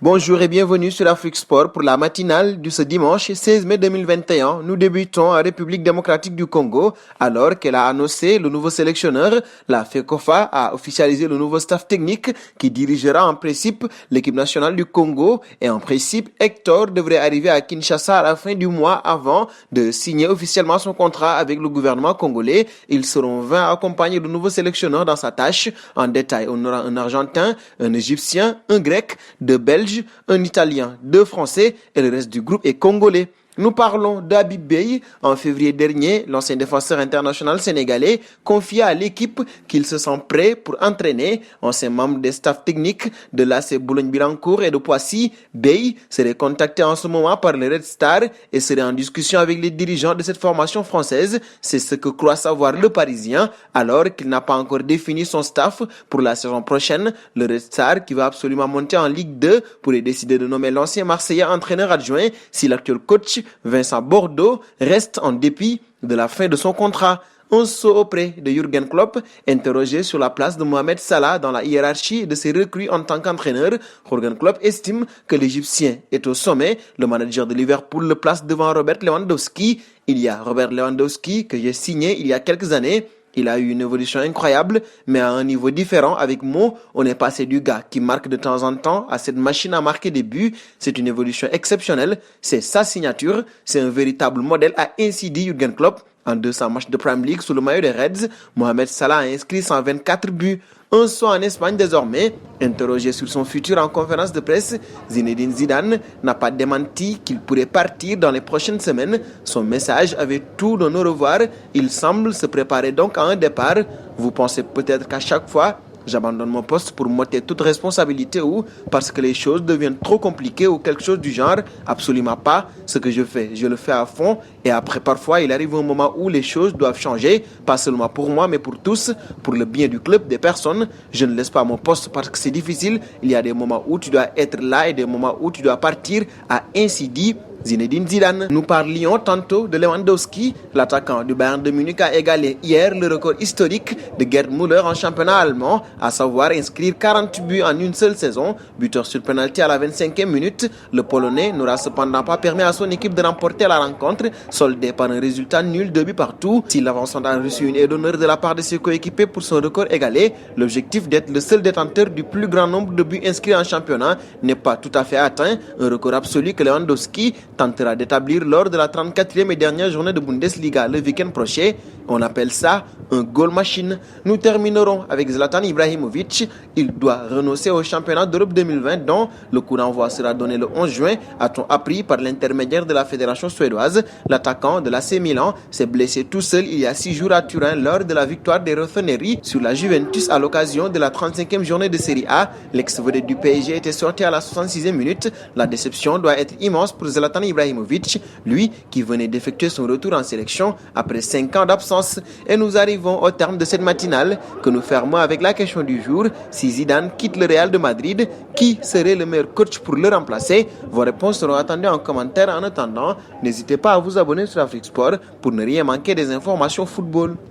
Bonjour et bienvenue sur Afrique Sport pour la matinale de ce dimanche 16 mai 2021. Nous débutons en République démocratique du Congo. Alors qu'elle a annoncé le nouveau sélectionneur, la FECOFA a officialisé le nouveau staff technique qui dirigera en principe l'équipe nationale du Congo. Et en principe, Hector devrait arriver à Kinshasa à la fin du mois avant de signer officiellement son contrat avec le gouvernement congolais. Ils seront 20 à accompagner le nouveau sélectionneur dans sa tâche. En détail, on aura un Argentin, un Égyptien, un Grec, deux Belges, un Italien, deux Français et le reste du groupe est congolais. Nous parlons d'Habib Beye. En février dernier, l'ancien défenseur international sénégalais confia à l'équipe qu'il se sent prêt pour entraîner. Ancien membre des staffs techniques de l'AC Boulogne-Billancourt et de Poissy, Beye serait contacté en ce moment par les Red Stars et serait en discussion avec les dirigeants de cette formation française. C'est ce que croit savoir le Parisien, alors qu'il n'a pas encore défini son staff pour la saison prochaine. Le Red Star, qui va absolument monter en Ligue 2, pourrait décider de nommer l'ancien Marseillais entraîneur adjoint si l'actuel coach Vincent Bordeaux reste en dépit de la fin de son contrat. Un saut auprès de Jürgen Klopp, interrogé sur la place de Mohamed Salah dans la hiérarchie de ses recrues en tant qu'entraîneur. Jürgen Klopp estime que l'Égyptien est au sommet. Le manager de Liverpool le place devant Robert Lewandowski. Il y a Robert Lewandowski que j'ai signé il y a quelques années. Il a eu une évolution incroyable, mais à un niveau différent. Avec Mo, on est passé du gars qui marque de temps en temps à cette machine à marquer des buts. C'est une évolution exceptionnelle. C'est sa signature. C'est un véritable modèle, a ainsi dit Jürgen Klopp. En 200 matchs de Premier League sous le maillot des Reds, Mohamed Salah a inscrit 124 buts. Un saut en Espagne désormais. Interrogé sur son futur en conférence de presse, Zinedine Zidane n'a pas démenti qu'il pourrait partir dans les prochaines semaines. Son message avait tout d'un au revoir. Il semble se préparer donc à un départ. Vous pensez peut-être qu'à chaque fois, j'abandonne mon poste pour m'ôter toute responsabilité ou parce que les choses deviennent trop compliquées ou quelque chose du genre. Absolument pas. Ce que je fais, je le fais à fond. Et après, parfois, il arrive un moment où les choses doivent changer. Pas seulement pour moi, mais pour tous. Pour le bien du club, des personnes. Je ne laisse pas mon poste parce que c'est difficile. Il y a des moments où tu dois être là et des moments où tu dois partir, a ainsi dit Zinedine Zidane. Nous parlions tantôt de Lewandowski. L'attaquant du Bayern de Munich a égalé hier le record historique de Gerd Müller en championnat allemand, à savoir inscrire 40 buts en une seule saison. Buteur sur penalty à la 25e minute, le Polonais n'aura cependant pas permis à son équipe de remporter la rencontre, soldée par un résultat nul, 2 buts partout. Si l'avancement a reçu une aide d'honneur de la part de ses coéquipiers pour son record égalé, l'objectif d'être le seul détenteur du plus grand nombre de buts inscrits en championnat n'est pas tout à fait atteint. Un record absolu que Lewandowski tentera d'établir lors de la 34e et dernière journée de Bundesliga le week-end prochain. On appelle ça un goal machine. Nous terminerons avec Zlatan Ibrahimovic. Il doit renoncer au championnat d'Europe 2020 dont le coup d'envoi sera donné le 11 juin, a-t-on appris par l'intermédiaire de la fédération suédoise. L'attaquant de l'AC Milan s'est blessé tout seul il y a 6 jours à Turin lors de la victoire des Rossoneri sur la Juventus à l'occasion de la 35e journée de Serie A. L'ex-vedette du PSG était sorti à la 66e minute. La déception doit être immense pour Zlatan Ibrahimovic, lui qui venait d'effectuer son retour en sélection après 5 ans d'absence. Et nous arrivons au terme de cette matinale que nous fermons avec la question du jour. Si Zidane quitte le Real de Madrid, qui serait le meilleur coach pour le remplacer? Vos réponses seront attendues en commentaire. En attendant, n'hésitez pas à vous abonner sur Afrique Sport pour ne rien manquer des informations football.